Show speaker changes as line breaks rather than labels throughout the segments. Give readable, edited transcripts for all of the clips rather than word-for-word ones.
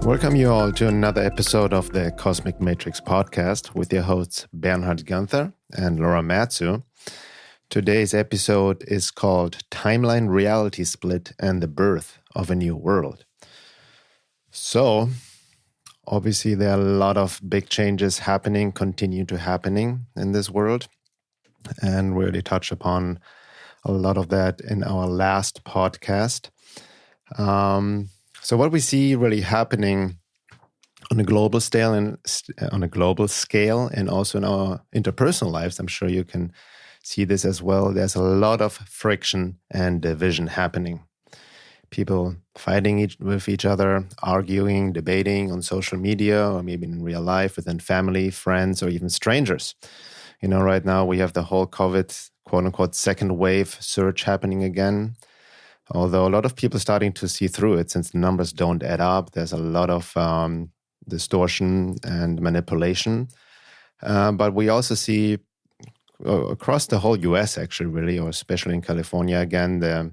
Welcome you all to another episode of the Cosmic Matrix podcast with your hosts Bernhard Guenther and Laura Matsue. Today's episode is called Timeline Reality Split and the Birth of a New World. So, obviously there are a lot of big changes happening, continue to happening in this world. And we already touched upon a lot of that in our last podcast. So what we see really happening on a global scale and also in our interpersonal lives, I'm sure you can see this as well. There's a lot of friction and division happening. People fighting with each other, arguing, debating on social media, or maybe in real life within family, friends, or even strangers. You know, right now we have the whole COVID, quote-unquote, second wave surge happening again. Although a lot of people are starting to see through it since the numbers don't add up. There's a lot of distortion and manipulation. But we also see across the whole US actually really, or especially in California again, the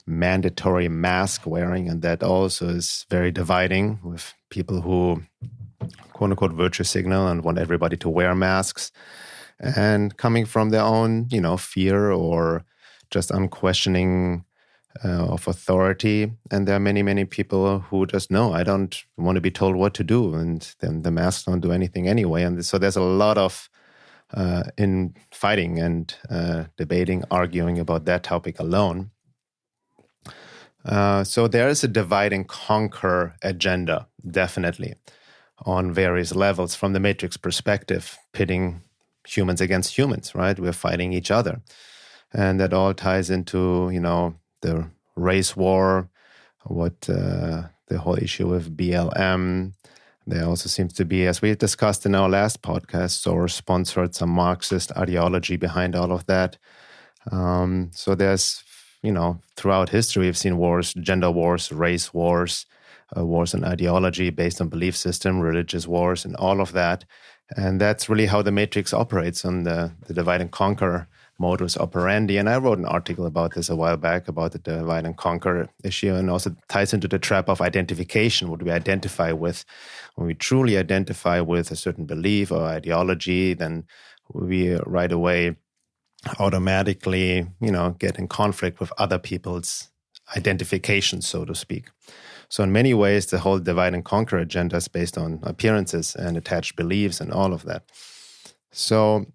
mandatory mask wearing. And that also is very dividing with people who quote-unquote virtue signal and want everybody to wear masks. And coming from their own, fear or just unquestioning of authority. And there are many, many people who just know, I don't want to be told what to do. And then the masks don't do anything anyway. And so there's a lot of in fighting and debating, arguing about that topic alone. So there is a divide and conquer agenda, definitely, on various levels from the Matrix perspective, pitting humans against humans, right? We're fighting each other. And that all ties into, the race war, what the whole issue with BLM. There also seems to be, as we discussed in our last podcast, Soros-sponsored some Marxist ideology behind all of that. So there's, throughout history, we've seen wars, gender wars, race wars, wars on ideology based on belief system, religious wars, and all of that. And that's really how the Matrix operates on the divide and conquer modus operandi. And I wrote an article about this a while back about the divide and conquer issue, and also ties into the trap of identification. What we identify with, when we truly identify with a certain belief or ideology, then we right away automatically, get in conflict with other people's identification, so to speak. So in many ways, the whole divide and conquer agenda is based on appearances and attached beliefs and all of that. So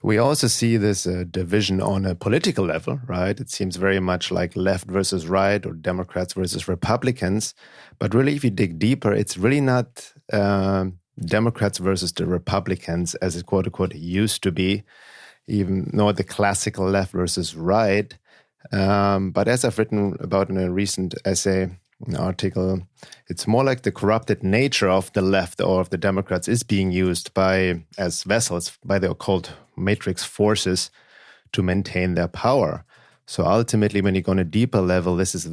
we also see this division on a political level, right? It seems very much like left versus right or Democrats versus Republicans. But really, if you dig deeper, it's really not Democrats versus the Republicans as it quote-unquote used to be, even nor the classical left versus right. But as I've written about in a recent essay, an article, it's more like the corrupted nature of the left or of the Democrats is being used as vessels by the occult matrix forces to maintain their power. So ultimately, when you go on a deeper level, this is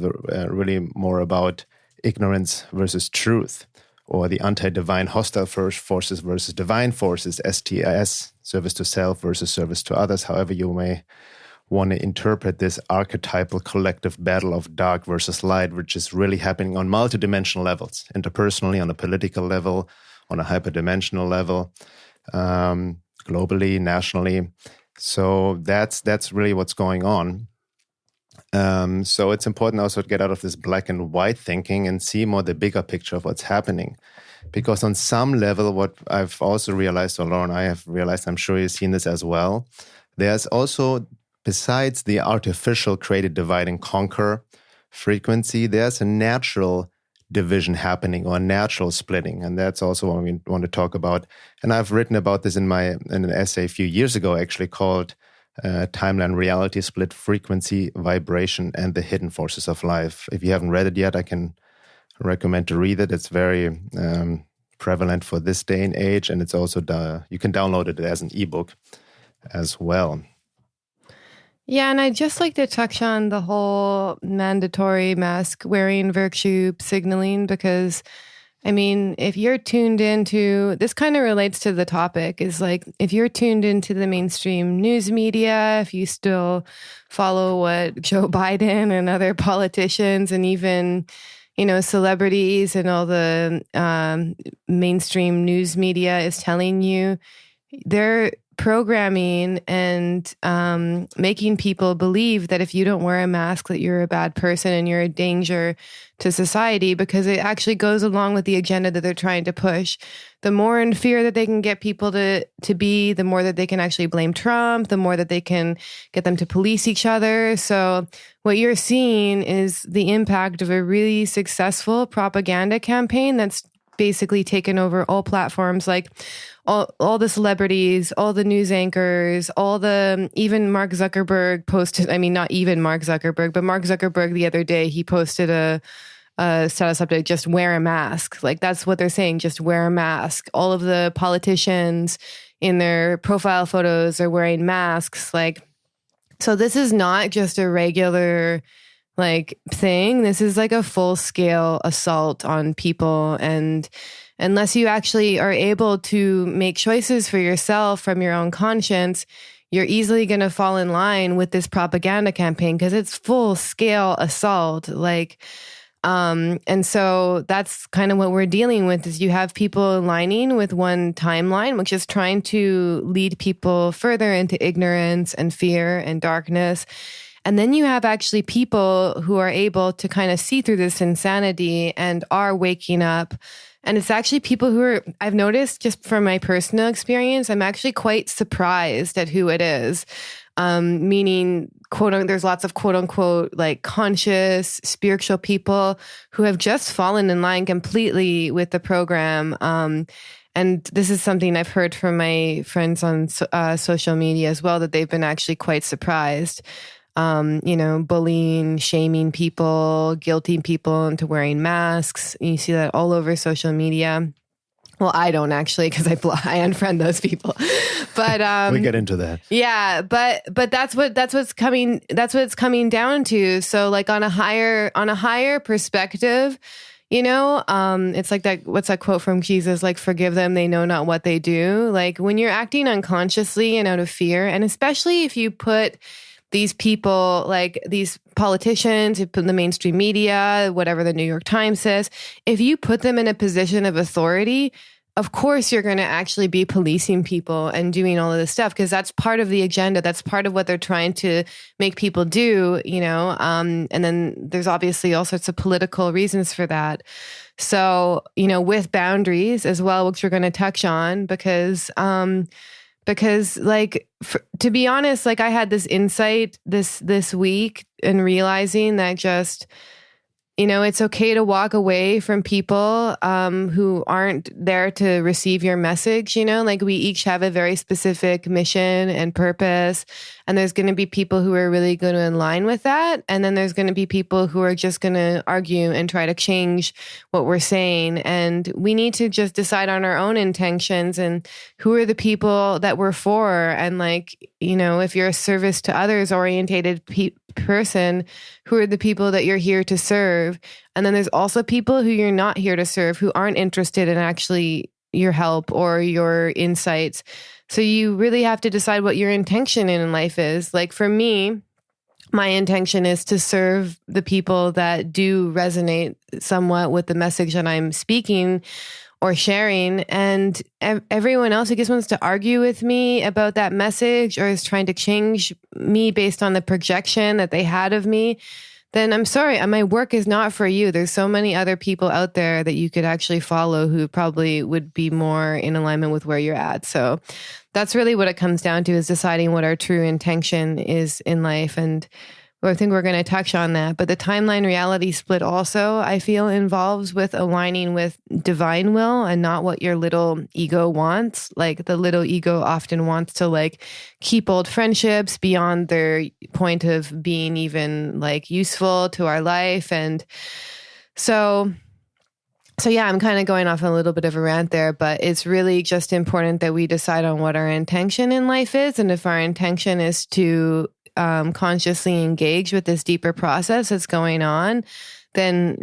really more about ignorance versus truth, or the anti-divine hostile forces versus divine forces, STIS, service to self versus service to others, however you may want to interpret this archetypal collective battle of dark versus light, which is really happening on multidimensional levels, interpersonally, on a political level, on a hyperdimensional level, globally, nationally. So that's really what's going on. So it's important also to get out of this black and white thinking and see more the bigger picture of what's happening. Because on some level, what I've also realized, or Lauren, I have realized, I'm sure you've seen this as well, there's also, besides the artificial created divide and conquer frequency, there's a natural division happening or natural splitting. And that's also what we want to talk about. And I've written about this in an essay a few years ago, actually called Timeline Reality Split, Frequency, Vibration, and the Hidden Forces of Life. If you haven't read it yet, I can recommend to read it. It's very prevalent for this day and age. And it's also, you can download it as an ebook as well.
Yeah, and I'd just like to touch on the whole mandatory mask wearing virtue signaling, because, I mean, if you're tuned into, this kind of relates to the topic, is like, if you're tuned into the mainstream news media, if you still follow what Joe Biden and other politicians and even, celebrities and all the mainstream news media is telling you. They're programming and making people believe that if you don't wear a mask, that you're a bad person and you're a danger to society, because it actually goes along with the agenda that they're trying to push. The more in fear that they can get people to be, the more that they can actually blame Trump, the more that they can get them to police each other. So what you're seeing is the impact of a really successful propaganda campaign that's basically taken over all platforms, like all the celebrities, all the news anchors, even Mark Zuckerberg posted, not even Mark Zuckerberg, but Mark Zuckerberg the other day, he posted a status update, just wear a mask. Like, that's what they're saying, just wear a mask. All of the politicians in their profile photos are wearing masks. Like, so this is not just a regular thing. This is like a full scale assault on people. And unless you actually are able to make choices for yourself from your own conscience, you're easily going to fall in line with this propaganda campaign, because it's full scale assault. And so that's kind of what we're dealing with, is you have people aligning with one timeline, which is trying to lead people further into ignorance and fear and darkness. And then you have actually people who are able to kind of see through this insanity and are waking up. And it's actually people who are, I've noticed just from my personal experience, I'm actually quite surprised at who it is. Meaning, there's lots of quote unquote conscious spiritual people who have just fallen in line completely with the program. And this is something I've heard from my friends on social media as well, that they've been actually quite surprised. Bullying, shaming people, guilting people into wearing masks. You see that all over social media. Well, I don't actually, because I unfriend those people. But
we get into that.
Yeah, but that's what it's coming down to. So on a higher perspective, it's like that. What's that quote from Jesus? Forgive them, they know not what they do. When you're acting unconsciously and out of fear, and especially if you put these people, these politicians, you put in the mainstream media, whatever the New York Times says, if you put them in a position of authority, of course you're going to actually be policing people and doing all of this stuff, because that's part of the agenda. That's part of what they're trying to make people do, and then there's obviously all sorts of political reasons for that. So, with boundaries as well, which we're going to touch on, because to be honest, I had this insight this week, and realizing that just, it's okay to walk away from people who aren't there to receive your message. We each have a very specific mission and purpose, and there's going to be people who are really going to align with that, and then there's going to be people who are just going to argue and try to change what we're saying. And we need to just decide on our own intentions and who are the people that we're for. And if you're a service to others orientated person, who are the people that you're here to serve? And then there's also people who you're not here to serve, who aren't interested in actually your help or your insights. So you really have to decide what your intention in life is. For me, my intention is to serve the people that do resonate somewhat with the message that I'm speaking or sharing. And everyone else who just wants to argue with me about that message, or is trying to change me based on the projection that they had of me, then I'm sorry, my work is not for you. There's so many other people out there that you could actually follow who probably would be more in alignment with where you're at. So that's really what it comes down to, is deciding what our true intention is in life. And I think we're going to touch on that. But the timeline reality split also, I feel, involves with aligning with divine will and not what your little ego wants. The little ego often wants to keep old friendships beyond their point of being even useful to our life. And so yeah, I'm kind of going off a little bit of a rant there, but it's really just important that we decide on what our intention in life is. And if our intention is to consciously engage with this deeper process that's going on, then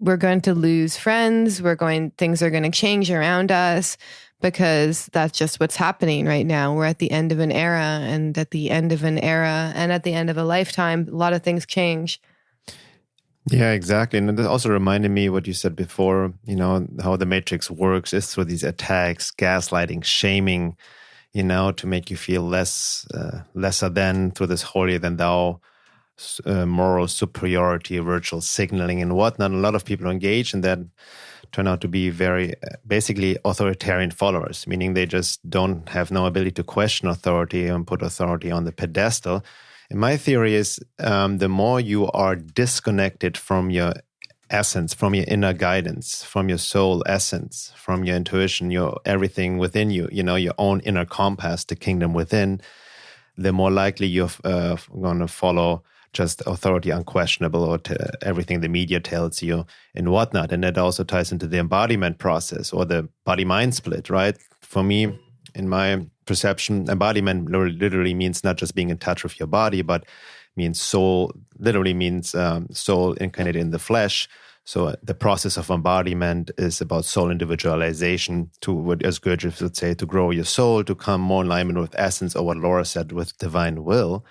we're going to lose friends. Things are going to change around us, because that's just what's happening right now. We're at the end of an era, and at the end of a lifetime, a lot of things change.
Yeah, exactly. And it also reminded me what you said before, how the Matrix works is through these attacks, gaslighting, shaming, to make you feel lesser than, through this holier than thou, moral superiority, virtual signaling and whatnot. A lot of people engage in that turn out to be very basically authoritarian followers, meaning they just don't have no ability to question authority and put authority on the pedestal. And my theory is the more you are disconnected from your essence, from your inner guidance, from your soul essence, from your intuition, your everything within you, your own inner compass, the kingdom within, the more likely you're going to follow just authority unquestionable or everything the media tells you and whatnot. And that also ties into the embodiment process or the body-mind split, right? For me, in my perception, embodiment literally means not just being in touch with your body, but means soul, literally means soul incarnated in the flesh. So the process of embodiment is about soul individualization, to what, as Guenther would say, to grow your soul, to come more in alignment with essence, or what Laura said, with divine will.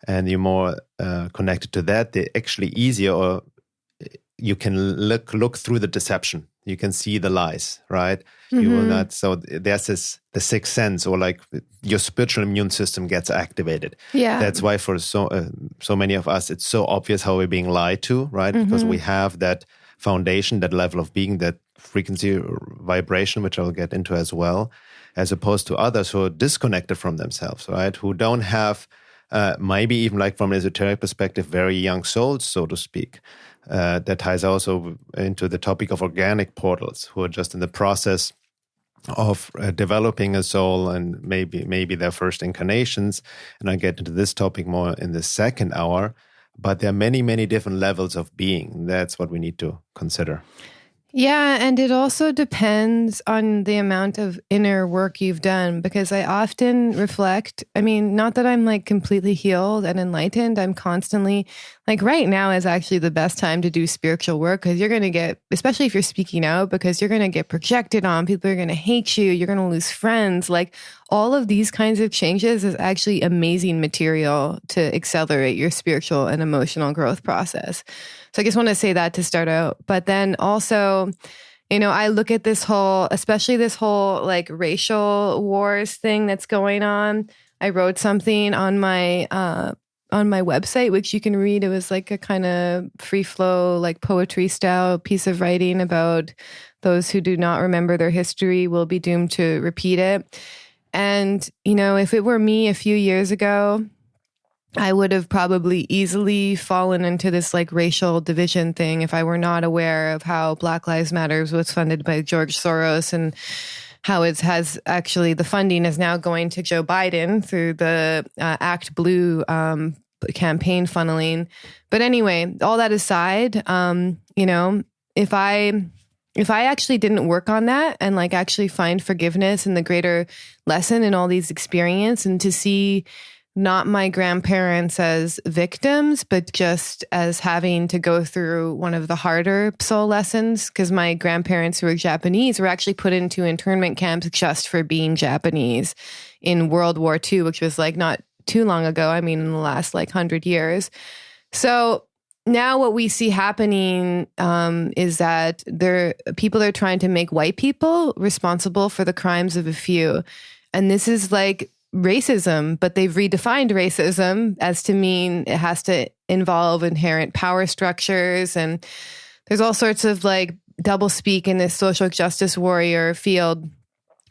And you're more connected to that, the actually easier, or you can look through the deception. You can see the lies, right? Mm-hmm. You will not. So there's the sixth sense, or like your spiritual immune system gets activated.
Yeah,
that's why for so many of us, it's so obvious how we're being lied to, right? Mm-hmm. Because we have that foundation, that level of being, that frequency or vibration, which I'll get into as well, as opposed to others who are disconnected from themselves, right? Who don't have. Maybe even like from an esoteric perspective, very young souls, so to speak. That ties also into the topic of organic portals, who are just in the process of developing a soul and maybe their first incarnations. And I get into this topic more in the second hour. But there are many, many different levels of being. That's what we need to consider.
Yeah, and it also depends on the amount of inner work you've done, because I often reflect, not that I'm like completely healed and enlightened. I'm constantly, like right now is actually the best time to do spiritual work, because you're going to get, especially if you're speaking out, because you're going to get projected on, people are going to hate you, you're going to lose friends. Like all of these kinds of changes is actually amazing material to accelerate your spiritual and emotional growth process. So I just want to say that to start out. But then also, I look at especially this whole like racial wars thing that's going on. I wrote something on my website, which you can read. It was like a kind of free flow, like poetry style piece of writing about those who do not remember their history will be doomed to repeat it. And, if it were me a few years ago, I would have probably easily fallen into this like racial division thing if I were not aware of how Black Lives Matter was funded by George Soros, and how it has actually, the funding is now going to Joe Biden through the Act Blue campaign funneling. But anyway, all that aside, if I actually didn't work on that and like actually find forgiveness and the greater lesson in all these experiences, and to see not my grandparents as victims, but just as having to go through one of the harder soul lessons, because my grandparents, who were Japanese, were actually put into internment camps just for being Japanese in World War II, which was like not too long ago. In the last like 100 years. So now what we see happening is that people are trying to make white people responsible for the crimes of a few. And this is like racism, but they've redefined racism as to mean it has to involve inherent power structures. And there's all sorts of like doublespeak in this social justice warrior field.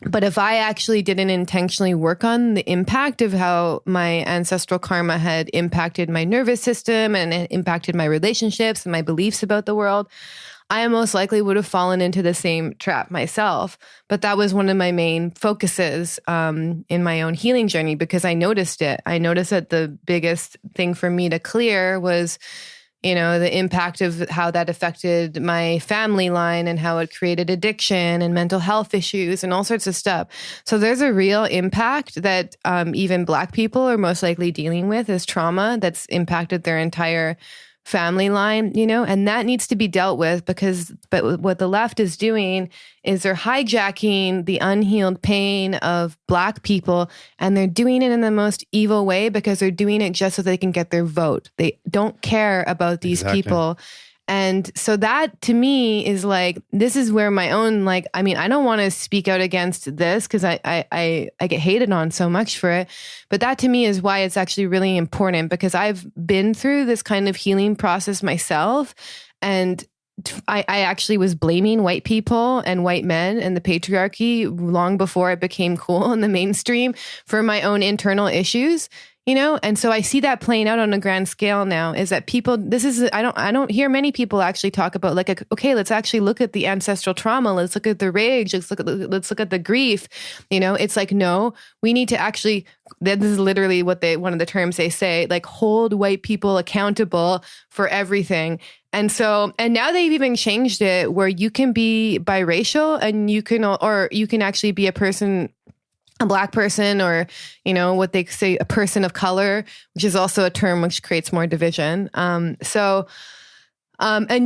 But if I actually didn't intentionally work on the impact of how my ancestral karma had impacted my nervous system and it impacted my relationships and my beliefs about the world, I most likely would have fallen into the same trap myself. But that was one of my main focuses in my own healing journey, because I noticed it. I noticed that the biggest thing for me to clear was, the impact of how that affected my family line and how it created addiction and mental health issues and all sorts of stuff. So there's a real impact that even Black people are most likely dealing with, as trauma that's impacted their entire family line, and that needs to be dealt with, but what the left is doing is they're hijacking the unhealed pain of Black people, and they're doing it in the most evil way, because they're doing it just so they can get their vote. They don't care about these people. And so that to me is like, this is where my own, like, I mean, I don't want to speak out against this because I get hated on so much for it. But that to me is why it's actually really important, because I've been through this kind of healing process myself. And I actually was blaming white people and white men and the patriarchy long before it became cool in the mainstream for my own internal issues. You know, and so I see that playing out on a grand scale now, is that people, I don't hear many people actually talk about like, okay, let's actually look at the ancestral trauma. Let's look at the rage. Let's look at the grief. You know, it's like, no, we need to actually, this is literally one of the terms they say, like hold white people accountable for everything. And so, and now they've even changed it where you can be biracial and you can actually be a Black person, or, you know, what they say, a person of color, which is also a term which creates more division. And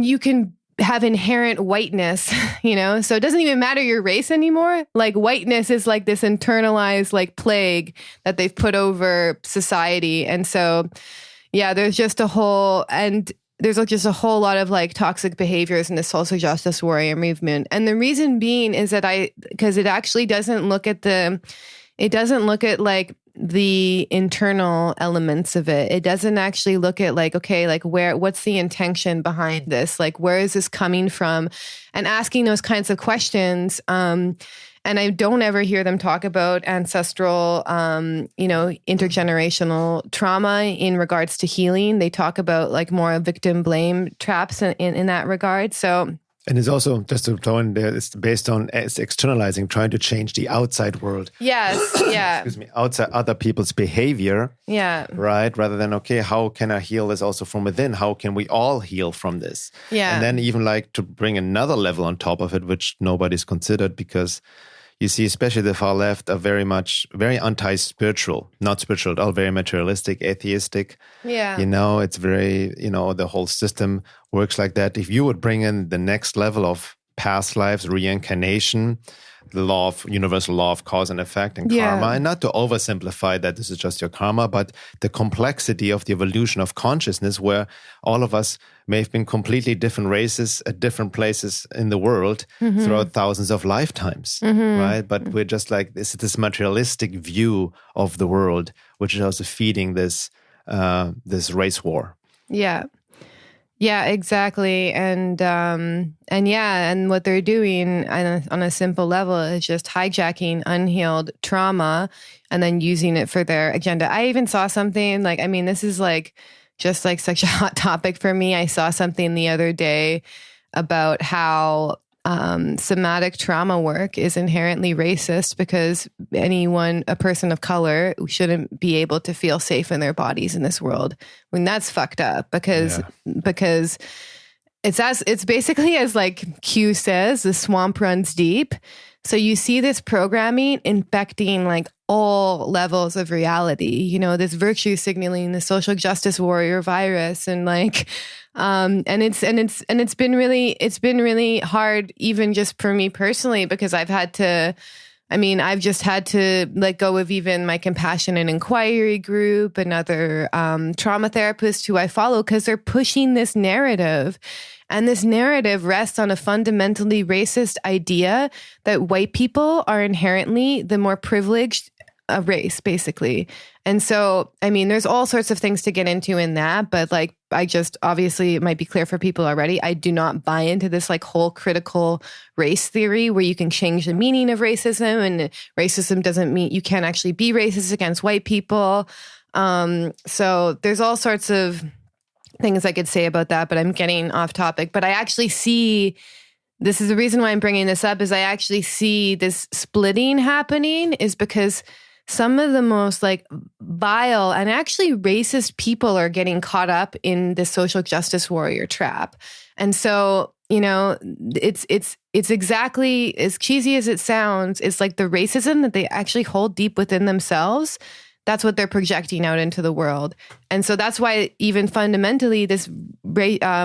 you can have inherent whiteness, you know, so it doesn't even matter your race anymore. Like whiteness is like this internalized like plague that they've put over society. And so, yeah, there's just a whole lot of like toxic behaviors in the social justice warrior movement. And the reason being is that because it actually doesn't look at like the internal elements of it. It doesn't actually look at like, okay, like what's the intention behind this? Like, where is this coming from? And asking those kinds of questions. And I don't ever hear them talk about ancestral, intergenerational trauma in regards to healing. They talk about like more victim blame traps in that regard. So,
and it's also, just to throw in there, it's based on it's externalizing, trying to change the outside world.
Yes, yeah.
Outside other people's behavior.
Yeah.
Right? Rather than, okay, how can I heal this also from within? How can we all heal from this?
Yeah.
And then even like to bring another level on top of it, which nobody's considered, because you see, especially the far left are very anti-spiritual, not spiritual at all, very materialistic, atheistic.
Yeah.
You know, it's very, the whole system works like that. If you would bring in the next level of past lives, reincarnation, the universal law of cause and effect and karma, and not to oversimplify that this is just your karma, but the complexity of the evolution of consciousness, where all of us may have been completely different races at different places in the world throughout thousands of lifetimes, right? But we're just like this materialistic view of the world, which is also feeding this race war.
Yeah. Yeah, exactly. And what they're doing on a simple level is just hijacking unhealed trauma and then using it for their agenda. I even saw something like, I mean, this is like just like such a hot topic for me. I saw something the other day about how somatic trauma work is inherently racist because a person of color shouldn't be able to feel safe in their bodies in this world. I mean, that's fucked up because it's basically as like Q says, the swamp runs deep. So you see this programming infecting like all levels of reality, you know, this virtue signaling, the social justice warrior virus, and like, it's been really hard, even just for me personally, because I've just had to let go of even my compassion and inquiry group and other trauma therapists who I follow, because they're pushing this narrative. And this narrative rests on a fundamentally racist idea that white people are inherently the more privileged race, basically. And so, I mean, there's all sorts of things to get into in that, but like, obviously it might be clear for people already, I do not buy into this like whole critical race theory where you can change the meaning of racism, and racism doesn't mean you can't actually be racist against white people. So there's all sorts of things I could say about that, but I'm getting off topic. But I actually see, this is the reason why I'm bringing this up, is I actually see this splitting happening is because some of the most like vile and actually racist people are getting caught up in the social justice warrior trap. And so, you know, it's exactly as cheesy as it sounds. It's like the racism that they actually hold deep within themselves. That's what they're projecting out into the world. And so that's why even fundamentally this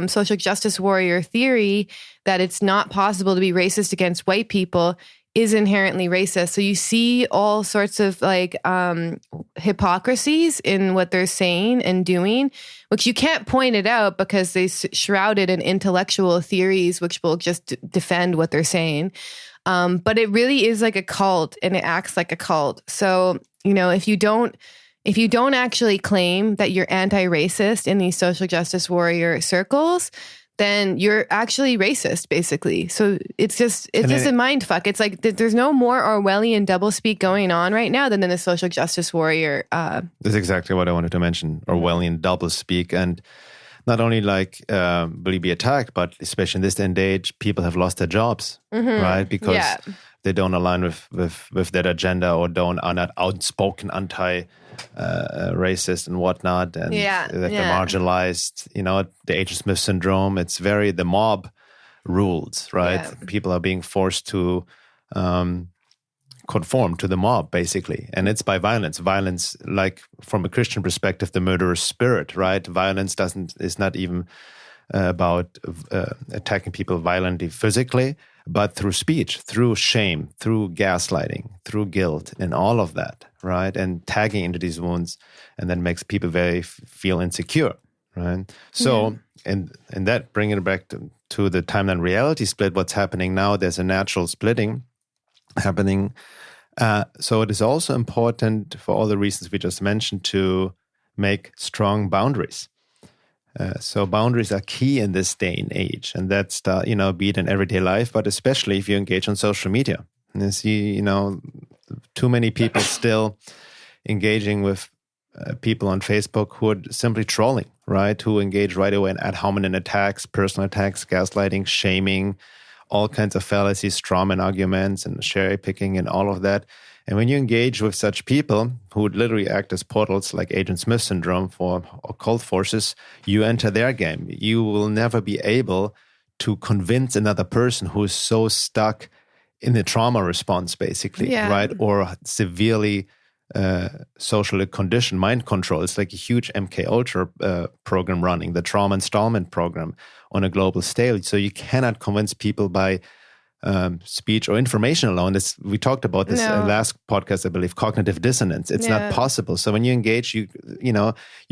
social justice warrior theory that it's not possible to be racist against white people is inherently racist. So you see all sorts of like hypocrisies in what they're saying and doing, which you can't point it out because they shrouded in intellectual theories, which will just defend what they're saying. But it really is like a cult, and it acts like a cult. So, if you don't actually claim that you're anti-racist in these social justice warrior circles, then you're actually racist, basically. So it's just a mind fuck. It's like there's no more Orwellian doublespeak going on right now than in the social justice warrior.
That's exactly what I wanted to mention, Orwellian doublespeak. And not only like will you be attacked, but especially in this day and age, people have lost their jobs, right? Because they don't align with that agenda or are not outspoken anti-racist and whatnot, and that they're marginalized. The Agent Smith syndrome. It's the mob rules, right? Yeah. People are being forced to conform to the mob, basically, and it's by violence. Violence, like from a Christian perspective, the murderous spirit, right? Violence is not even about attacking people violently physically, but through speech, through shame, through gaslighting, through guilt, and all of that, right? And tagging into these wounds, and then makes people feel insecure, right? So, and that, bringing it back to the timeline reality split, what's happening now, there's a natural splitting happening. So it is also important, for all the reasons we just mentioned, to make strong boundaries. So boundaries are key in this day and age, and that's be it in everyday life, but especially if you engage on social media. And you see, too many people still engaging with people on Facebook who are simply trolling, right? Who engage right away in ad hominem attacks, personal attacks, gaslighting, shaming, all kinds of fallacies, strawman arguments, and cherry picking, and all of that. And when you engage with such people who would literally act as portals, like Agent Smith syndrome for occult forces, you enter their game. You will never be able to convince another person who is so stuck in the trauma response, basically, right? Or severely socially conditioned, mind control. It's like a huge MK Ultra program running, the trauma installment program on a global scale. So you cannot convince people by speech or information alone. We talked about this last podcast, I believe, cognitive dissonance. It's not possible. So when you engage, you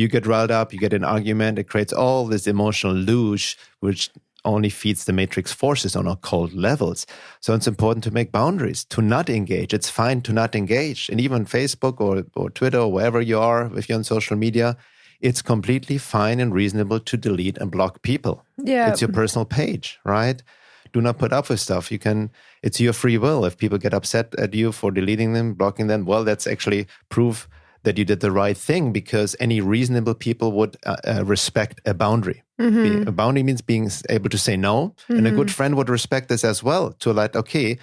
get riled up, you get an argument, it creates all this emotional luge, which only feeds the matrix forces on occult levels. So it's important to make boundaries, to not engage. It's fine to not engage. And even Facebook or Twitter or wherever you are, if you're on social media, it's completely fine and reasonable to delete and block people. Yeah. It's your personal page, right? Do not put up with stuff. It's your free will. If people get upset at you for deleting them, blocking them, well, that's actually proof that you did the right thing, because any reasonable people would respect a boundary. Mm-hmm. A boundary means being able to say no. Mm-hmm. And a good friend would respect this as well, to like, okay,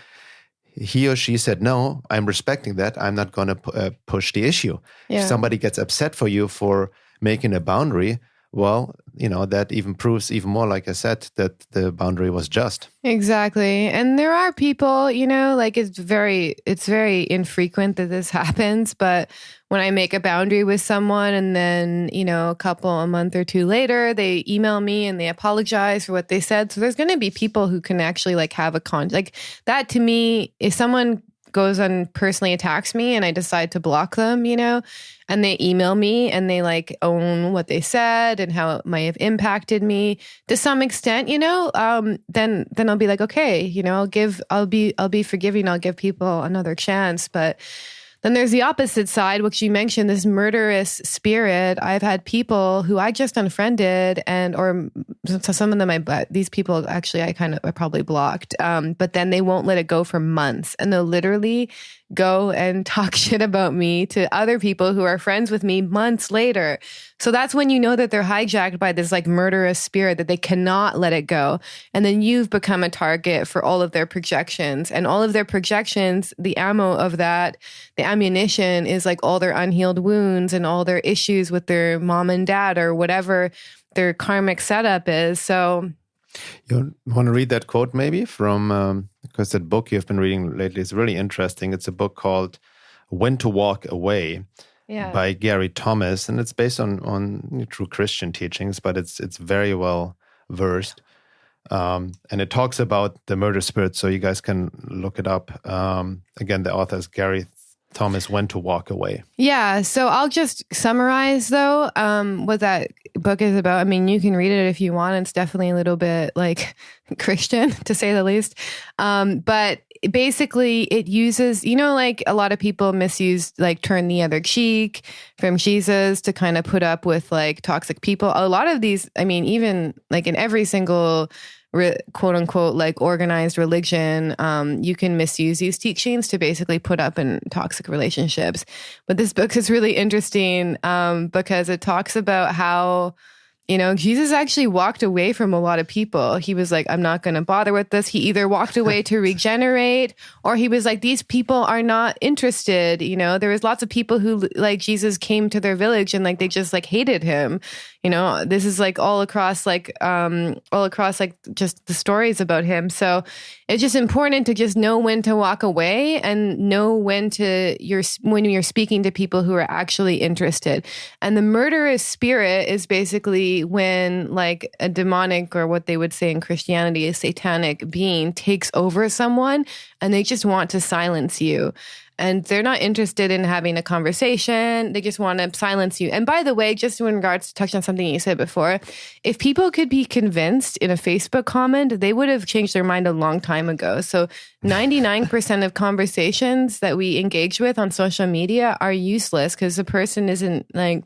he or she said no, I'm respecting that. I'm not going to push the issue. Yeah. If somebody gets upset for you for making a boundary, well, that even proves even more, like I said, that the boundary was just.
Exactly. And there are people, like it's very infrequent that this happens, but when I make a boundary with someone and then, a month or two later, they email me and they apologize for what they said. So there's going to be people who can actually like have like that. To me, if someone goes and personally attacks me and I decide to block them, and they email me and they like own what they said and how it might have impacted me to some extent, then I'll be like, okay, I'll be forgiving. I'll give people another chance. But then there's the opposite side, which you mentioned, this murderous spirit. I've had people who I just unfriended, or some of them, these people actually I probably blocked. But then they won't let it go for months, and they'll literally go and talk shit about me to other people who are friends with me months later. So that's when you know that they're hijacked by this like murderous spirit, that they cannot let it go. And then you've become a target for all of their projections, and all of their projections, the ammo of that, the ammunition is like all their unhealed wounds and all their issues with their mom and dad or whatever their karmic setup is. So
you want to read that quote maybe from, because that book you've been reading lately is really interesting. It's a book called When to Walk Away by Gary Thomas. And it's based on true Christian teachings, but it's very well versed. And it talks about the murder spirit, so you guys can look it up. Again, the author is Gary Thomas, When to Walk Away.
Yeah, so I'll just summarize, though, what that book is about. I mean, you can read it if you want. It's definitely a little bit like Christian, to say the least. But basically, it uses, like a lot of people misuse, like turn the other cheek from Jesus to kind of put up with like toxic people. A lot of these, I mean, even like in every single quote unquote like organized religion, you can misuse these teachings to basically put up in toxic relationships. But this book is really interesting because it talks about how, Jesus actually walked away from a lot of people. He was like, I'm not going to bother with this. He either walked away to regenerate, or he was like, these people are not interested. There was lots of people who like Jesus came to their village and like they just like hated him. This is like all across like just the stories about him. So it's just important to just know when to walk away and know when you're speaking to people who are actually interested. And the murderous spirit is basically when like a demonic, or what they would say in Christianity, a satanic being takes over someone and they just want to silence you. And they're not interested in having a conversation. They just want to silence you. And by the way, just in regards to touch on something you said before, if people could be convinced in a Facebook comment, they would have changed their mind a long time ago. So 99% of conversations that we engage with on social media are useless because the person isn't like...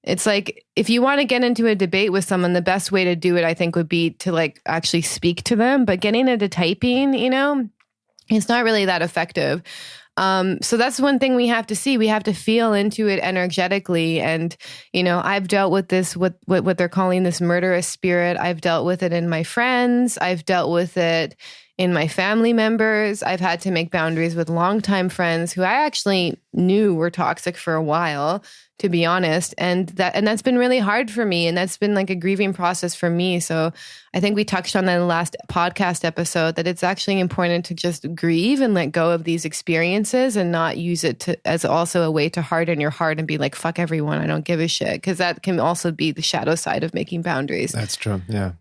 It's like, if you want to get into a debate with someone, the best way to do it, I think, would be to like actually speak to them. But getting into typing, it's not really that effective. So that's one thing we have to see. We have to feel into it energetically. And, I've dealt with this, what they're calling this murderous spirit. I've dealt with it in my friends. I've dealt with it in my family members. I've had to make boundaries with longtime friends who I actually knew were toxic for a while, to be honest. And that's been really hard for me. And that's been like a grieving process for me. So I think we touched on that in the last podcast episode, that it's actually important to just grieve and let go of these experiences and not use it as also a way to harden your heart and be like, fuck everyone, I don't give a shit. Because that can also be the shadow side of making boundaries.
That's true. Yeah.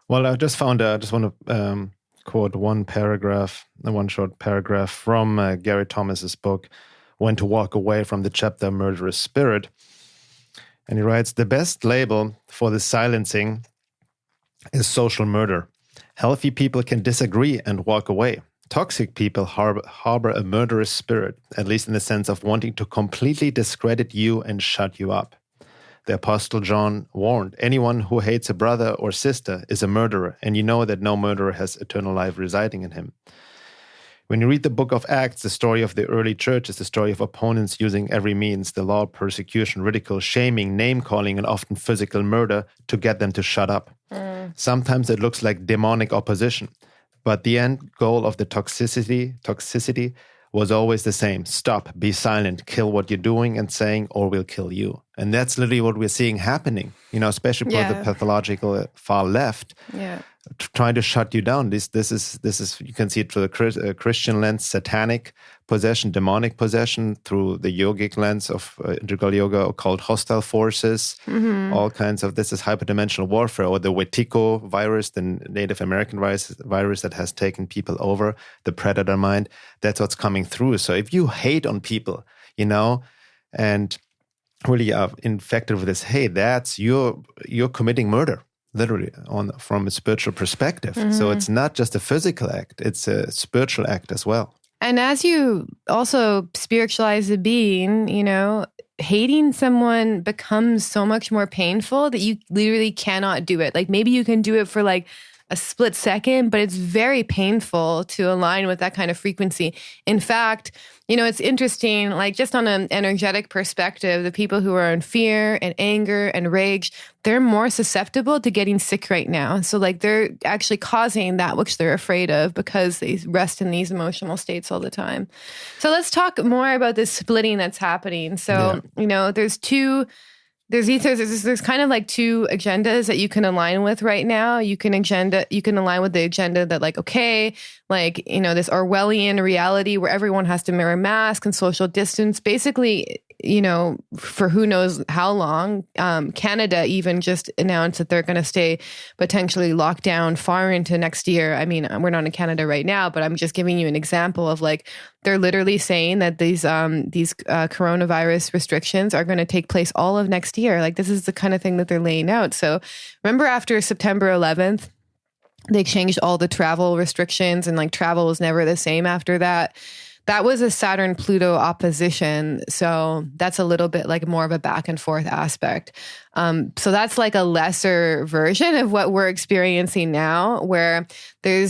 Well, I just want to quote one short paragraph from Gary Thomas's book, When to Walk Away, from the chapter Murderous Spirit. And he writes, the best label for the silencing is social murder. Healthy people can disagree and walk away. Toxic people harbor a murderous spirit, at least in the sense of wanting to completely discredit you and shut you up. The Apostle John warned, anyone who hates a brother or sister is a murderer, and you know that no murderer has eternal life residing in him. When you read the book of Acts, the story of the early church is the story of opponents using every means, the law, persecution, ridicule, shaming, name-calling, and often physical murder to get them to shut up. Sometimes it looks like demonic opposition, but the end goal of the toxicity was always the same. Stop, be silent, kill what you're doing and saying, or we'll kill you. And that's literally what we're seeing happening, especially for the pathological far left.
Yeah.
Trying to shut you down. This is you can see it through the Christian lens, satanic possession, demonic possession, through the yogic lens of integral yoga, occult hostile forces, all kinds of, this is hyperdimensional warfare, or the Wetiko virus, the Native American virus that has taken people over, the predator mind. That's what's coming through. So if you hate on people, and really are infected with this hate, that's you're committing murder. Literally, from a spiritual perspective. So it's not just a physical act, it's a spiritual act as well.
And as you also spiritualize a being, hating someone becomes so much more painful that you literally cannot do it. Like maybe you can do it for like a split second, but it's very painful to align with that kind of frequency. In fact, it's interesting, like just on an energetic perspective, the people who are in fear and anger and rage, they're more susceptible to getting sick right now. So like they're actually causing that which they're afraid of because they rest in these emotional states all the time. So let's talk more about this splitting that's happening. So, there's kind of like two agendas that you can align with right now. You can align with the agenda that like, okay, like, this Orwellian reality where everyone has to wear a mask and social distance. Basically, for who knows how long. Canada even just announced that they're going to stay potentially locked down far into next year. I mean, we're not in Canada right now, but I'm just giving you an example of like, they're literally saying that these coronavirus restrictions are going to take place all of next year. Like, this is the kind of thing that they're laying out. So remember after September 11th, they changed all the travel restrictions, and like travel was never the same after that. That was a Saturn-Pluto opposition. So that's a little bit like more of a back and forth aspect. So that's like a lesser version of what we're experiencing now, where they're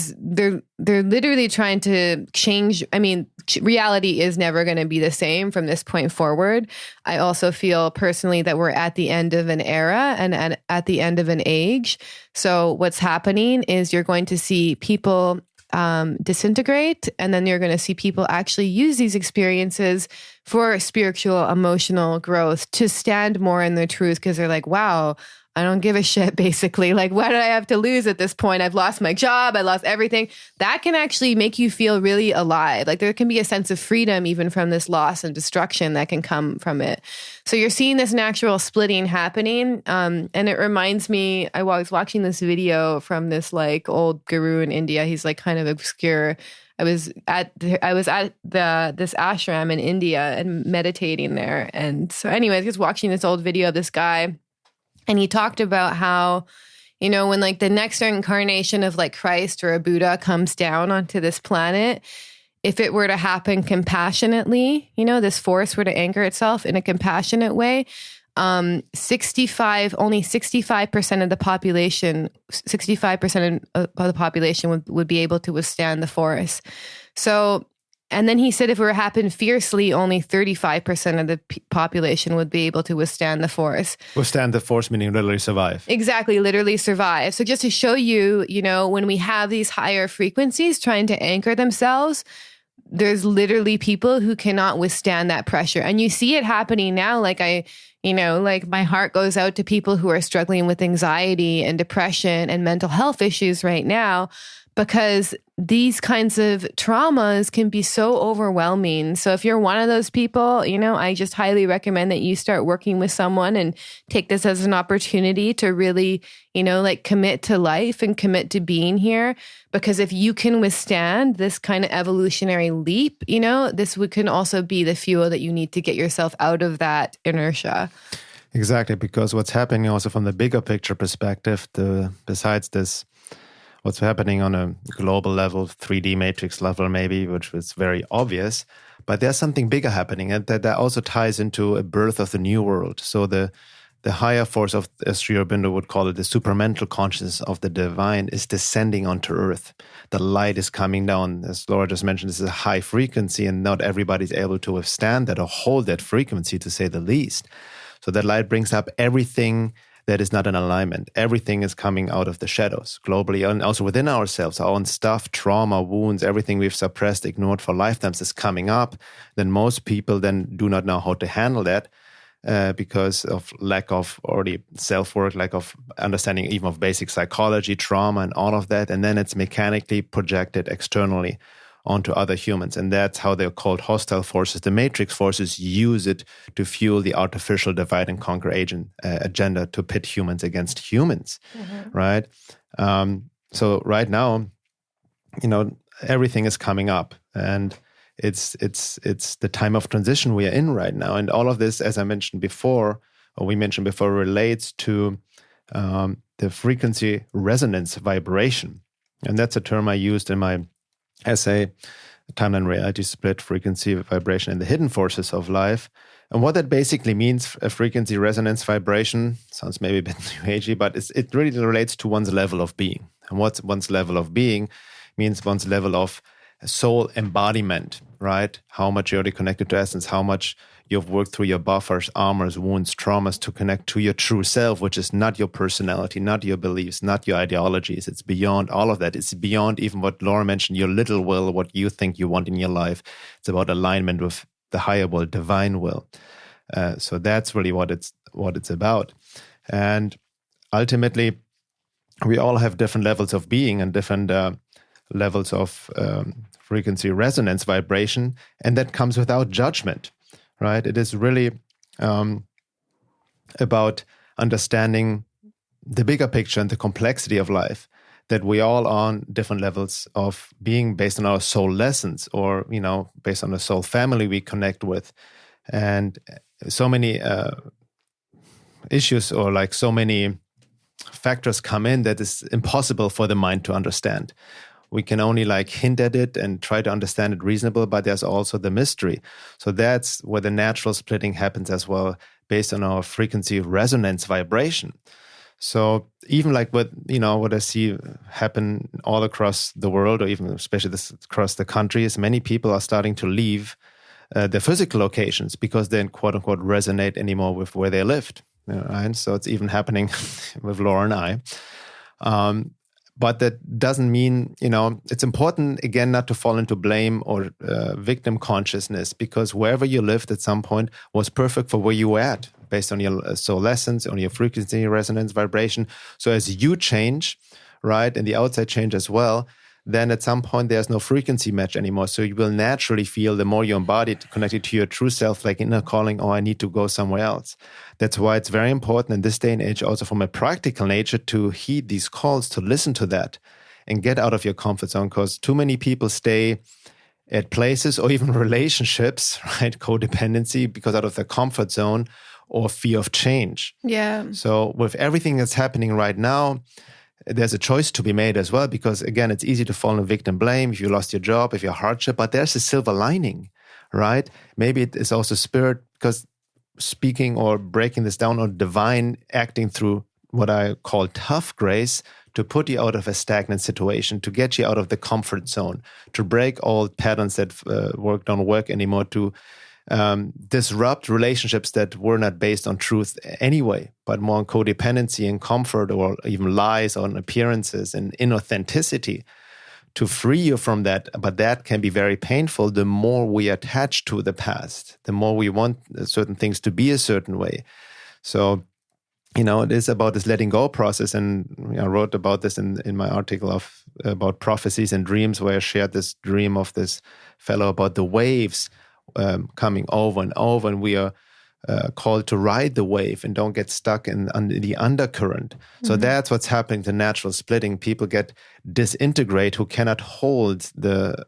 literally trying to change. I mean, reality is never going to be the same from this point forward. I also feel personally that we're at the end of an era and at the end of an age. So what's happening is you're going to see people disintegrate, and then you're going to see people actually use these experiences for spiritual, emotional growth, to stand more in their truth, because they're like, wow, I don't give a shit, basically. Like, what do I have to lose at this point? I've lost my job. I lost everything. That can actually make you feel really alive. Like, there can be a sense of freedom even from this loss and destruction that can come from it. So you're seeing this natural splitting happening. And it reminds me, I was watching this video from this like old guru in India. He's like kind of obscure. I was at this ashram in India and meditating there. And so anyways, just watching this old video of this guy. And he talked about how, when like the next incarnation of like Christ or a Buddha comes down onto this planet, if it were to happen compassionately, this force were to anchor itself in a compassionate way, only 65% of the population, 65% of the population would be able to withstand the force. So, and then he said if it were to happen fiercely, only 35% of the population would be able to withstand the force.
Withstand the force meaning literally survive.
Exactly, literally survive. So just to show you, when we have these higher frequencies trying to anchor themselves, there's literally people who cannot withstand that pressure. And you see it happening now. Like like my heart goes out to people who are struggling with anxiety and depression and mental health issues right now, because these kinds of traumas can be so overwhelming. So if you're one of those people, I just highly recommend that you start working with someone and take this as an opportunity to really, commit to life and commit to being here. Because if you can withstand this kind of evolutionary leap, this can also be the fuel that you need to get yourself out of that inertia.
Exactly, because what's happening also from the bigger picture perspective, besides this, what's happening on a global level, 3D matrix level maybe, which was very obvious, but there's something bigger happening, and that also ties into a birth of the new world. So the higher force of, as Sri Aurobindo would call it, the supramental consciousness of the divine is descending onto earth. The light is coming down. As Laura just mentioned, this is a high frequency, and not everybody's able to withstand that or hold that frequency, to say the least. So that light brings up everything that is not in alignment. Everything is coming out of the shadows globally, and also within ourselves. Our own stuff, trauma, wounds, everything we've suppressed, ignored for lifetimes is coming up. Then most people then do not know how to handle that because of lack of already self-work, lack of understanding even of basic psychology, trauma, and all of that. And then it's mechanically projected externally onto other humans. And that's how they're called hostile forces. The matrix forces use it to fuel the artificial divide and conquer agenda to pit humans against humans, right? So right now, everything is coming up, and it's the time of transition we are in right now. And all of this, as I mentioned before, or we mentioned before, relates to the frequency resonance vibration. And that's a term I used in my essay, Timeline Reality Split, Frequency Vibration and the Hidden Forces of Life. And what that basically means, a frequency resonance vibration, sounds maybe a bit new agey, but it really relates to one's level of being. And what's one's level of being means one's level of soul embodiment, right? How much you're already connected to essence, how much you've worked through your buffers, armors, wounds, traumas to connect to your true self, which is not your personality, not your beliefs, not your ideologies. It's beyond all of that. It's beyond even what Laura mentioned, your little will, what you think you want in your life. It's about alignment with the higher will, divine will. So that's really what it's about. And ultimately, we all have different levels of being and different levels of frequency resonance vibration, and that comes without judgment. right? It is really about understanding the bigger picture and the complexity of life, that we all are on different levels of being based on our soul lessons, or, based on the soul family we connect with. And so many issues, or like so many factors come in that is impossible for the mind to understand. We can only like hint at it and try to understand it reasonable, but there's also the mystery. So that's where the natural splitting happens as well, based on our frequency resonance vibration. So even like what I see happen all across the world, or even especially across the country, is many people are starting to leave their physical locations because they quote unquote resonate anymore with where they lived. Right? So it's even happening with Laura and I. But that doesn't mean, it's important, again, not to fall into blame or victim consciousness, because wherever you lived at some point was perfect for where you were at, based on your soul lessons, on your frequency, resonance, vibration. So as you change, right, and the outside change as well, then at some point there's no frequency match anymore. So you will naturally feel, the more you're embodied, connected to your true self, like inner calling, I need to go somewhere else. That's why it's very important in this day and age, also from a practical nature, to heed these calls, to listen to that and get out of your comfort zone, because too many people stay at places or even relationships, right, codependency, because out of their comfort zone or fear of change.
Yeah.
So with everything that's happening right now, there's a choice to be made as well, because again, it's easy to fall in victim blame if you lost your job, if you're hardship, but there's a silver lining, right? Maybe it is also spirit, because speaking or breaking this down, or divine acting through what I call tough grace, to put you out of a stagnant situation, to get you out of the comfort zone, to break old patterns that don't work anymore, to disrupt relationships that were not based on truth anyway, but more on codependency and comfort, or even lies on appearances and inauthenticity, to free you from that. But that can be very painful. The more we attach to the past, the more we want certain things to be a certain way. So, it is about this letting go process. And I wrote about this in my article about prophecies and dreams, where I shared this dream of this fellow about the waves coming over and over, and we are called to ride the wave and don't get stuck in the undercurrent. So that's what's happening to natural splitting. People get disintegrate who cannot hold the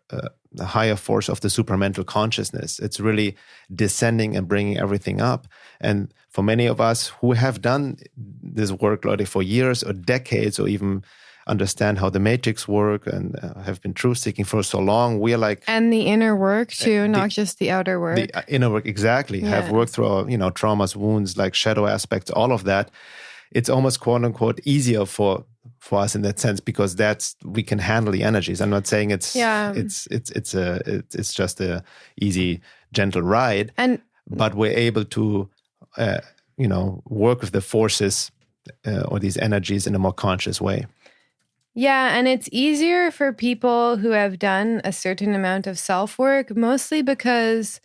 higher force of the supramental consciousness. It's really descending and bringing everything up. And for many of us who have done this work already for years or decades, or even understand how the matrix work and have been truth seeking for so long, we are like,
and the inner work too, not just the outer work.
The inner work, exactly.
Yeah.
Have worked through our, traumas, wounds, like shadow aspects, all of that. It's almost quote unquote easier for us in that sense, because we can handle the energies. I'm not saying it's just a easy, gentle ride, but we're able to work with the forces or these energies in a more conscious way.
Yeah, and it's easier for people who have done a certain amount of self-work, mostly because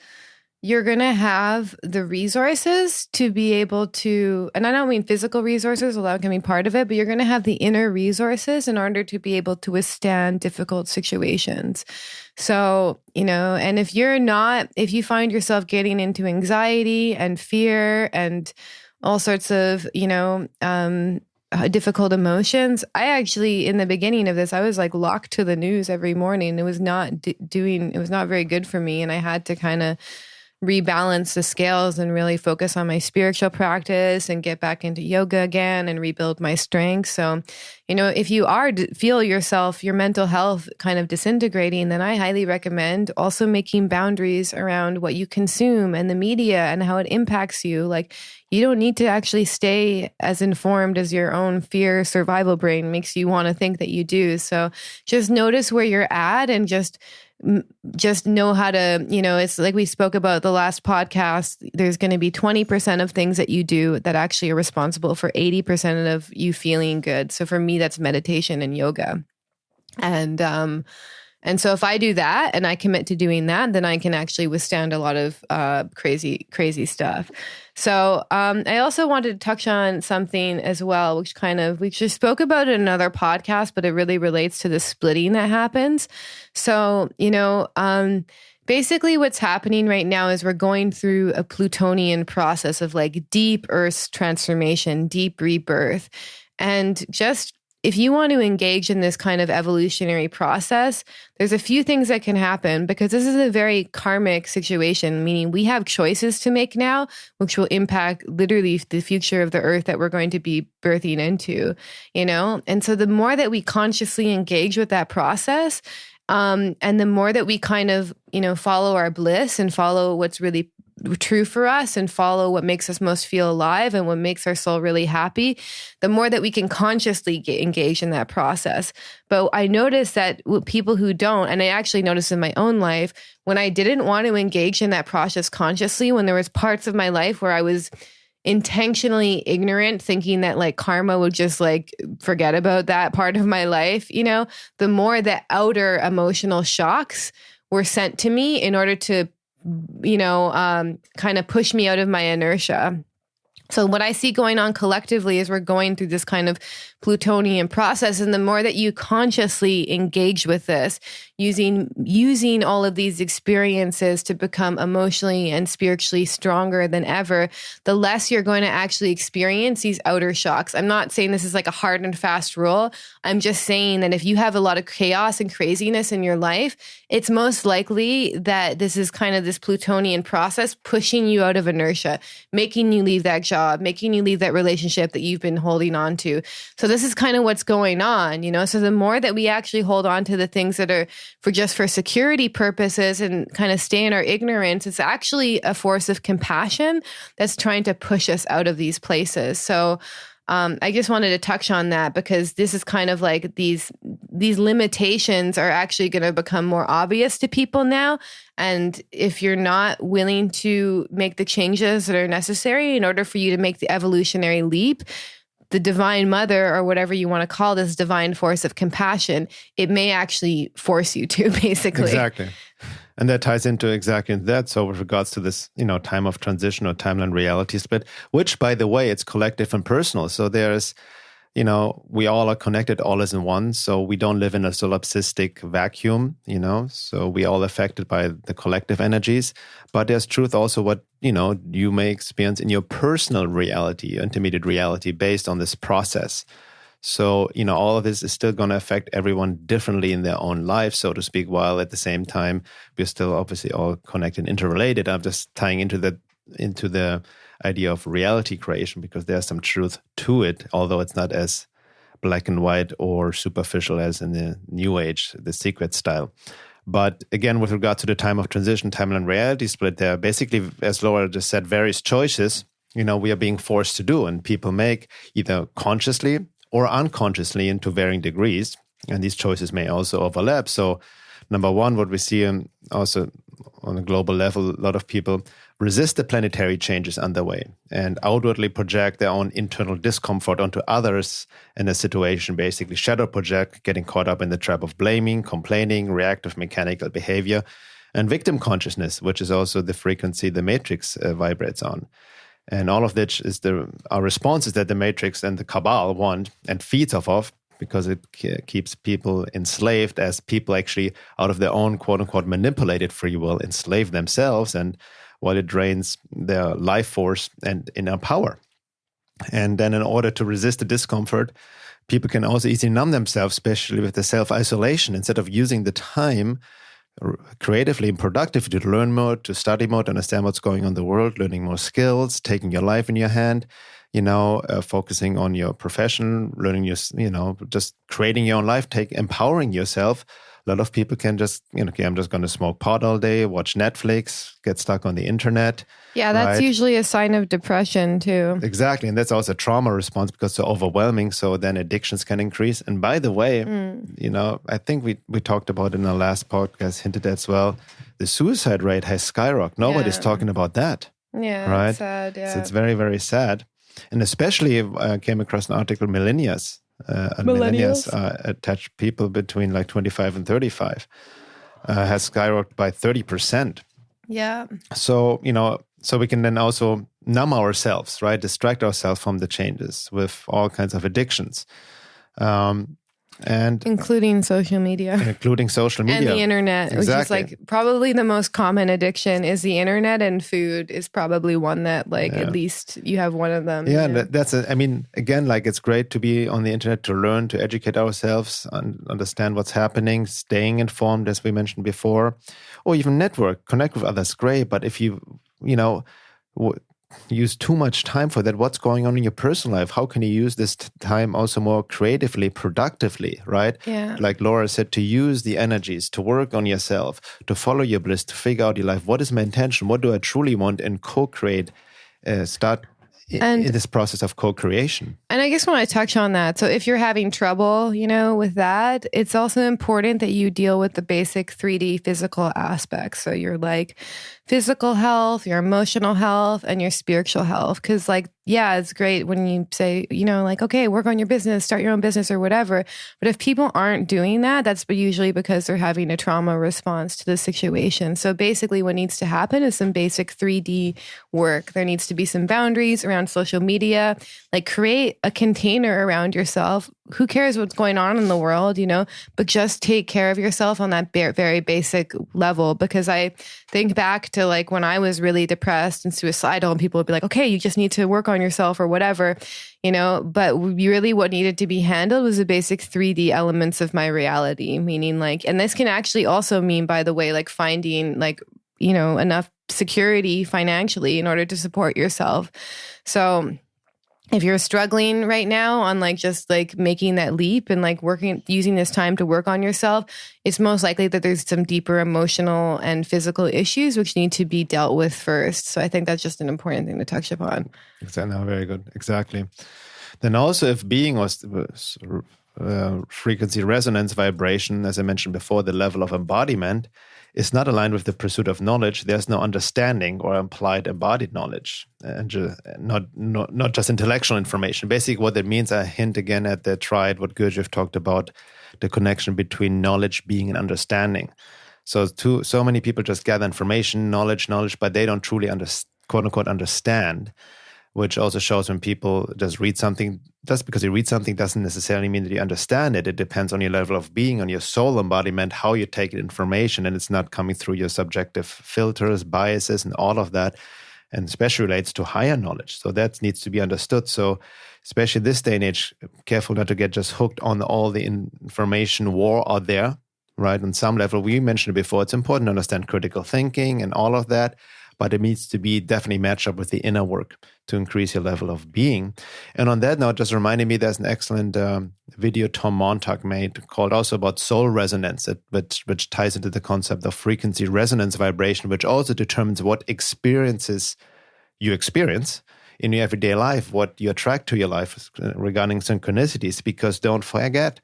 you're going to have the resources to be able to, and I don't mean physical resources, although that can be part of it, but you're going to have the inner resources in order to be able to withstand difficult situations. So, and if you find yourself getting into anxiety and fear and all sorts of, difficult emotions. I actually, in the beginning of this, I was like locked to the news every morning. It was not it was not very good for me. And I had to kind of rebalance the scales and really focus on my spiritual practice and get back into yoga again and rebuild my strength. So, if you feel yourself, your mental health kind of disintegrating, then I highly recommend also making boundaries around what you consume and the media and how it impacts you. Like, you don't need to actually stay as informed as your own fear survival brain makes you want to think that you do. So just notice where you're at and just know how to, it's like we spoke about the last podcast, there's going to be 20% of things that you do that actually are responsible for 80% of you feeling good. So for me, that's meditation and yoga. And so if I do that and I commit to doing that, then I can actually withstand a lot of crazy stuff. So I also wanted to touch on something as well, which we just spoke about in another podcast, but it really relates to the splitting that happens. So, Basically, what's happening right now is we're going through a Plutonian process of like deep Earth transformation, deep rebirth. And just if you want to engage in this kind of evolutionary process, there's a few things that can happen because this is a very karmic situation, meaning we have choices to make now, which will impact literally the future of the Earth that we're going to be birthing into, you know? And so the more that we consciously engage with that process, and the more that we kind of, you know, follow our bliss and follow what's really true for us and follow what makes us most feel alive and what makes our soul really happy, the more that we can consciously get engaged in that process. But I noticed that people who don't, and I actually noticed in my own life, when I didn't want to engage in that process consciously, when there was parts of my life where I was intentionally ignorant, thinking that like karma would just like forget about that part of my life, you know, the more the outer emotional shocks were sent to me in order to, you know, kind of push me out of my inertia. So what I see going on collectively is we're going through this kind of Plutonian process. And the more that you consciously engage with this, using all of these experiences to become emotionally and spiritually stronger than ever, the less you're going to actually experience these outer shocks. I'm not saying this is like a hard and fast rule. I'm just saying that if you have a lot of chaos and craziness in your life, it's most likely that this is kind of this Plutonian process pushing you out of inertia, making you leave that job, making you leave that relationship that you've been holding on to. So this is kind of what's going on, you know? So the more that we actually hold on to the things that are for security purposes and kind of stay in our ignorance, it's actually a force of compassion that's trying to push us out of these places. So I just wanted to touch on that because this is kind of like these limitations are actually going to become more obvious to people now. And if you're not willing to make the changes that are necessary in order for you to make the evolutionary leap, the divine mother, or whatever you want to call this divine force of compassion, it may actually force you to, basically.
Exactly. And that ties into exactly that. So with regards to this, you know, time of transition or timeline reality split, which, by the way, it's collective and personal. So there's, you know, we all are connected, all is in one. So we don't live in a solipsistic vacuum, you know, so we all affected by the collective energies. But there's truth also what, you know, you may experience in your personal reality, intermediate reality based on this process. So, you know, all of this is still going to affect everyone differently in their own life, so to speak, while at the same time, we're still obviously all connected, interrelated. I'm just tying into the idea of reality creation because there's some truth to it, although it's not as black and white or superficial as in the New Age, the secret style. But again, with regard to the time of transition, timeline reality split, there are basically, as Laura just said, various choices, you know, we are being forced to do, and people make either consciously or unconsciously into varying degrees. And these choices may also overlap. So number one, what we see also on a global level, a lot of people resist the planetary changes underway and outwardly project their own internal discomfort onto others in a situation, basically shadow project, getting caught up in the trap of blaming, complaining, reactive mechanical behavior, and victim consciousness, which is also the frequency the matrix vibrates on. And all of which is our response is that the matrix and the cabal want and feeds off of, because it keeps people enslaved, as people actually out of their own quote unquote manipulated free will enslave themselves, and while it drains their life force and inner power. And then in order to resist the discomfort, people can also easily numb themselves, especially with the self-isolation, instead of using the time creatively and productively to learn more, to study more, to understand what's going on in the world, learning more skills, taking your life in your hand, you know, focusing on your profession, learning your, you know, just creating your own life, empowering yourself. A lot of people can just, you know, okay, I'm just going to smoke pot all day, watch Netflix, get stuck on the internet.
Yeah, that's usually a sign of depression too.
Exactly. And that's also a trauma response because they're overwhelming. So then addictions can increase. And by the way, you know, I think we talked about in our last podcast, hinted as well, the suicide rate has skyrocketed. Nobody's talking about that.
Yeah,
right?
It's sad. Yeah.
So it's very, very sad. And especially I came across an article, millennials attached people between like 25 and 35 has skyrocketed by 30%.
Yeah.
So, you know, so we can then also numb ourselves, right? Distract ourselves from the changes with all kinds of addictions. And
including social media.
Including social media.
And the internet,
exactly.
which is like probably the most common addiction is the internet, and food is probably one that like at least you have one of them.
Yeah, I mean, again, like it's great to be on the internet to learn, to educate ourselves, and understand what's happening, staying informed, as we mentioned before, or even network, connect with others, great. But if you use too much time for that, what's going on in your personal life? How can you use this time also more creatively, productively, right?
Yeah.
Like Laura said, to use the energies, to work on yourself, to follow your bliss, to figure out your life. What is my intention? What do I truly want? And co-create, start in this process of co-creation.
And I just want to touch on that. So if you're having trouble, with that, it's also important that you deal with the basic 3D physical aspects. So your like physical health, your emotional health, and your spiritual health. Because like, yeah, it's great when you say, like, okay, work on your business, start your own business or whatever. But if people aren't doing that, that's usually because they're having a trauma response to the situation. So basically what needs to happen is some basic 3D work. There needs to be some boundaries around social media, like create a container around yourself. Who cares what's going on in the world, but just take care of yourself on that very basic level. Because I think back to like when I was really depressed and suicidal and people would be like, okay, you just need to work on yourself or whatever, but really what needed to be handled was the basic 3D elements of my reality, meaning like, and this can actually also mean, by the way, like finding like, enough security financially in order to support yourself. So if you're struggling right now on like just like making that leap and like using this time to work on yourself, it's most likely that there's some deeper emotional and physical issues which need to be dealt with first. So I think that's just an important thing to touch upon.
Exactly. No, very good. Exactly. Then also if being was frequency resonance vibration, as I mentioned before, the level of embodiment is not aligned with the pursuit of knowledge, there's no understanding or implied embodied knowledge, and not just intellectual information. Basically, what that means, I hint again at the triad, what Gurdjieff talked about, the connection between knowledge, being, and understanding. So many people just gather information, knowledge, but they don't truly quote unquote understand. Which also shows when people just read something, just because you read something doesn't necessarily mean that you understand it. It depends on your level of being, on your soul embodiment, how you take information, and it's not coming through your subjective filters, biases, and all of that, and especially relates to higher knowledge. So that needs to be understood. So especially this day and age, careful not to get just hooked on all the information war out there, right? On some level, we mentioned it before, it's important to understand critical thinking and all of that, but it needs to be definitely matched up with the inner work to increase your level of being. And on that note, just reminded me, there's an excellent video Tom Montauk made called also about soul resonance, which ties into the concept of frequency resonance vibration, which also determines what experiences you experience in your everyday life, what you attract to your life regarding synchronicities, because don't forget,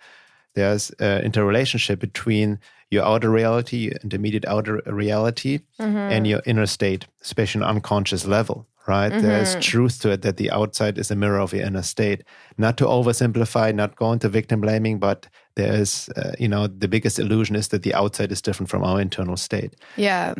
there's an interrelationship between your outer reality, your intermediate outer reality, and your inner state, especially on unconscious level, right? There's truth to it that the outside is a mirror of your inner state. Not to oversimplify, not go into victim blaming, but there is, the biggest illusion is that the outside is different from our internal state.
Yeah.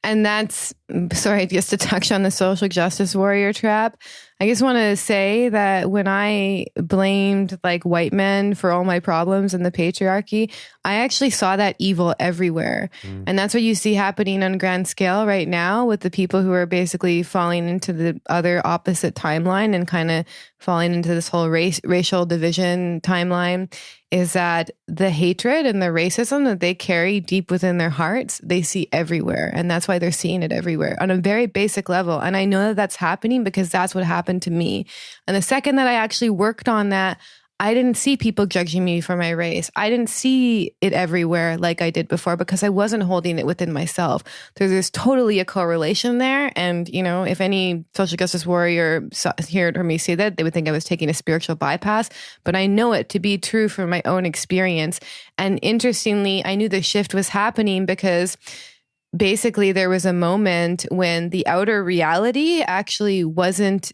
And that's, sorry, just to touch on the social justice warrior trap, I just want to say that when I blamed like white men for all my problems and the patriarchy, I actually saw that evil everywhere. And that's what you see happening on a grand scale right now with the people who are basically falling into the other opposite timeline and kind of falling into this whole racial division timeline, is that the hatred and the racism that they carry deep within their hearts, they see everywhere. And that's why they're seeing it everywhere on a very basic level. And I know that that's happening because that's what happened to me. And the second that I actually worked on that, I didn't see people judging me for my race. I didn't see it everywhere like I did before because I wasn't holding it within myself. There's totally a correlation there. And, if any social justice warrior heard me say that, they would think I was taking a spiritual bypass. But I know it to be true from my own experience. And interestingly, I knew the shift was happening because basically there was a moment when the outer reality actually wasn't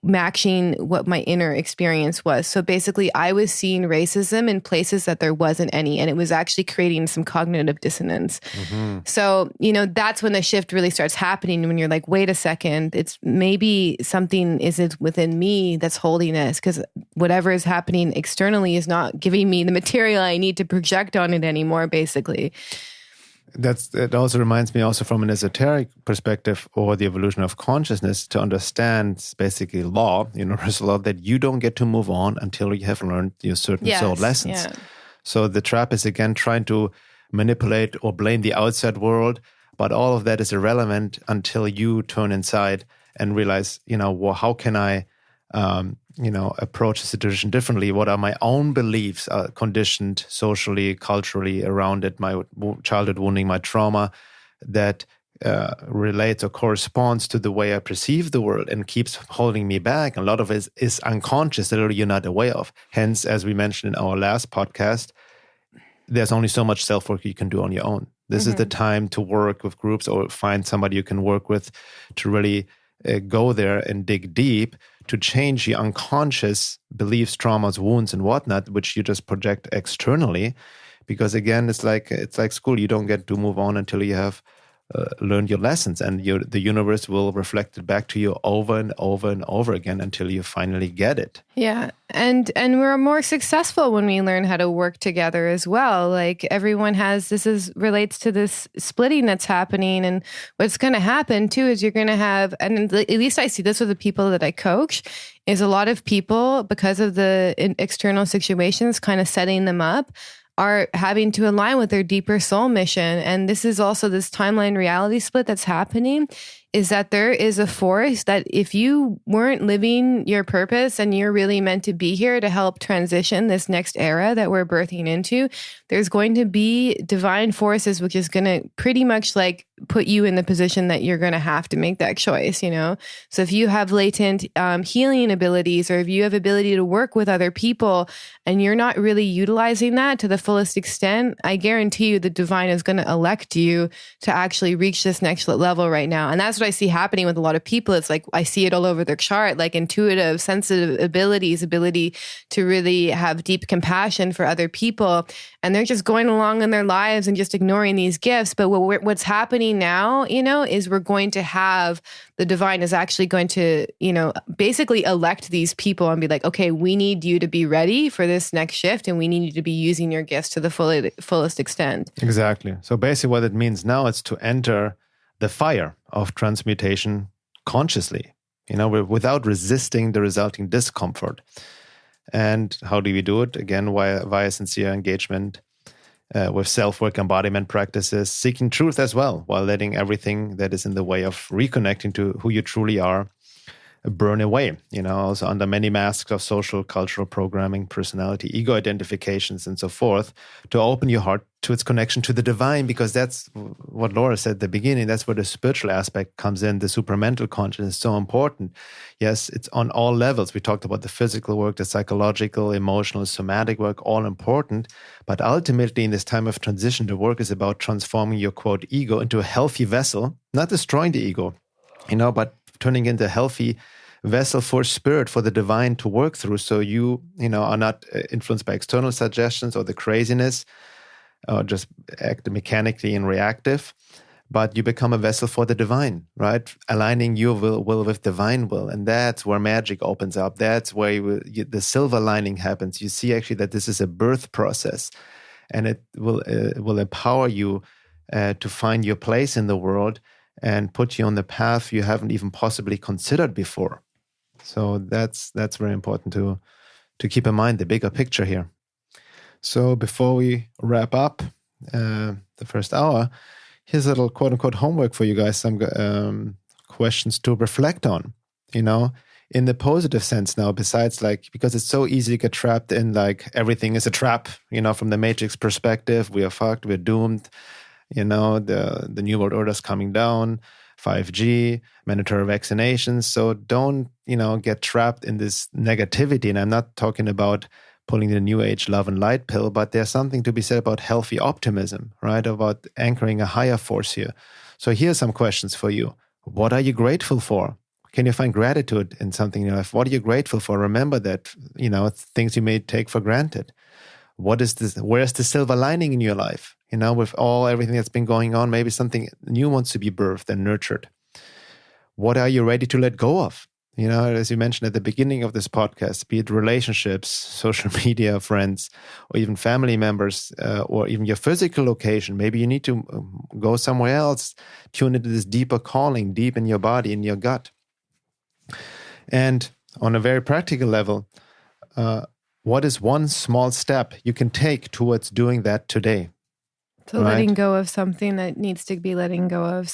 matching what my inner experience was. So basically, I was seeing racism in places that there wasn't any, and it was actually creating some cognitive dissonance. So, that's when the shift really starts happening, when you're like, wait a second, it's maybe something isn't within me that's holding this, because whatever is happening externally is not giving me the material I need to project on it anymore, basically.
It also reminds me also from an esoteric perspective, or the evolution of consciousness, to understand basically law, universal law, that you don't get to move on until you have learned your certain soul lessons. Yeah. So the trap is again trying to manipulate or blame the outside world, but all of that is irrelevant until you turn inside and realize, how can I approach the situation differently? What are my own beliefs conditioned socially, culturally around it, my childhood wounding, my trauma that relates or corresponds to the way I perceive the world and keeps holding me back. And a lot of it is unconscious that you're not aware of. Hence, as we mentioned in our last podcast, there's only so much self-work you can do on your own. This is the time to work with groups or find somebody you can work with to really go there and dig deep to change your unconscious beliefs, traumas, wounds, and whatnot, which you just project externally. Because again, it's like school. You don't get to move on until you have learned your lessons, and the universe will reflect it back to you over and over and over again until you finally get it.
Yeah, and we're more successful when we learn how to work together as well. Like everyone relates to this splitting that's happening, and what's going to happen too is you're going to have, and at least I see this with the people that I coach, is a lot of people, because of the external situations kind of setting them up, are having to align with their deeper soul mission. And this is also this timeline reality split that's happening, is that there is a force that if you weren't living your purpose and you're really meant to be here to help transition this next era that we're birthing into, there's going to be divine forces, which is going to pretty much like put you in the position that you're going to have to make that choice, So if you have latent healing abilities, or if you have ability to work with other people and you're not really utilizing that to the fullest extent, I guarantee you the divine is going to elect you to actually reach this next level right now. And that's what I see happening with a lot of people. It's like I see it all over their chart, like intuitive, sensitive ability to really have deep compassion for other people. And they're just going along in their lives and just ignoring these gifts. But what's happening now, is we're going to have the divine is actually going to, basically elect these people and be like, okay, we need you to be ready for this next shift, and we need you to be using your gifts to the fullest extent.
Exactly. So basically what it means now is to enter the fire of transmutation consciously, without resisting the resulting discomfort. And how do we do it? Again, via sincere engagement with self-work, embodiment practices, seeking truth as well, while letting everything that is in the way of reconnecting to who you truly are burn away, also under many masks of social, cultural programming, personality, ego identifications, and so forth, to open your heart to its connection to the divine, because that's what Laura said at the beginning. That's where the spiritual aspect comes in. The supramental consciousness is so important. Yes, it's on all levels. We talked about the physical work, the psychological, emotional, somatic work, all important. But ultimately, in this time of transition, the work is about transforming your, quote, ego into a healthy vessel, not destroying the ego, but turning into a healthy vessel for spirit, for the divine to work through. So you are not influenced by external suggestions or the craziness, or just act mechanically and reactive, but you become a vessel for the divine, right? Aligning your will with divine will. And that's where magic opens up. That's where the silver lining happens. You see actually that this is a birth process, and it will empower you to find your place in the world and put you on the path you haven't even possibly considered before. So that's very important to keep in mind, the bigger picture here. So before we wrap up the first hour, here's a little quote-unquote homework for you guys, some questions to reflect on, in the positive sense now, besides because it's so easy to get trapped in everything is a trap, from the Matrix perspective, we are fucked, we're doomed, the New World Order is coming down, 5G, mandatory vaccinations. So don't, get trapped in this negativity. And I'm not talking about pulling the new age love and light pill, but there's something to be said about healthy optimism, right? About anchoring a higher force here. So here's some questions for you. What are you grateful for? Can you find gratitude in something in your life? What are you grateful for? Remember that, things you may take for granted. Where's the silver lining in your life? With everything that's been going on, maybe something new wants to be birthed and nurtured. What are you ready to let go of? As you mentioned at the beginning of this podcast, be it relationships, social media, friends, or even family members, or even your physical location. Maybe you need to go somewhere else, tune into this deeper calling, deep in your body, in your gut. And on a very practical level, what is one small step you can take towards doing that today?
So letting go of something that needs to be letting go of.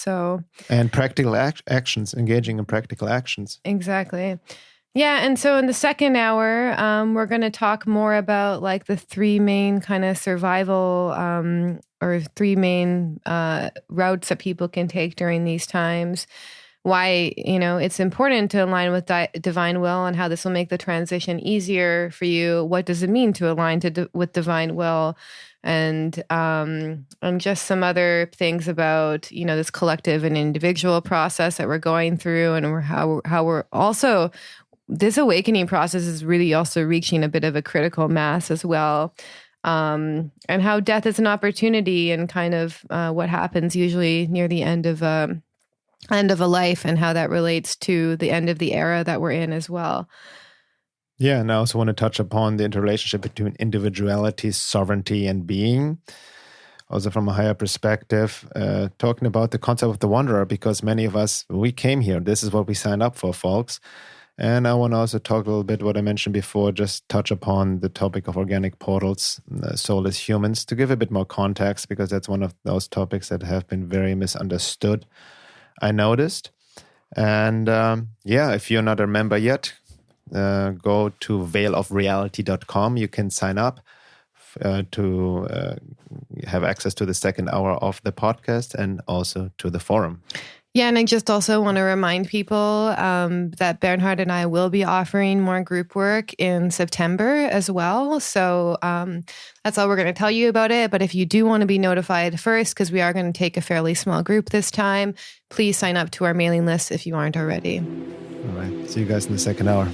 And practical actions, engaging in practical actions.
Exactly. Yeah. And so in the second hour, we're going to talk more about like the three main kind of survival or three main routes that people can take during these times. Why, it's important to align with divine will and how this will make the transition easier for you. What does it mean to align with divine will? And just some other things about, this collective and individual process that we're going through, and how we're also, this awakening process is really also reaching a bit of a critical mass as well. And how death is an opportunity, and kind of what happens usually near the end of a life, and how that relates to the end of the era that we're in as well.
Yeah, and I also want to touch upon the interrelationship between individuality, sovereignty, and being. Also from a higher perspective, talking about the concept of the wanderer, because many of us, we came here. This is what we signed up for, folks. And I want to also talk a little bit what I mentioned before, just touch upon the topic of organic portals, soulless humans, to give a bit more context, because that's one of those topics that have been very misunderstood, I noticed. And if you're not a member yet, go to veilofreality.com. You can sign up to have access to the second hour of the podcast and also to the forum.
Yeah, and I just also want to remind people that Bernhard and I will be offering more group work in September as well. So that's all we're going to tell you about it. But if you do want to be notified first, because we are going to take a fairly small group this time, please sign up to our mailing list if you aren't already.
All right. See you guys in the second hour.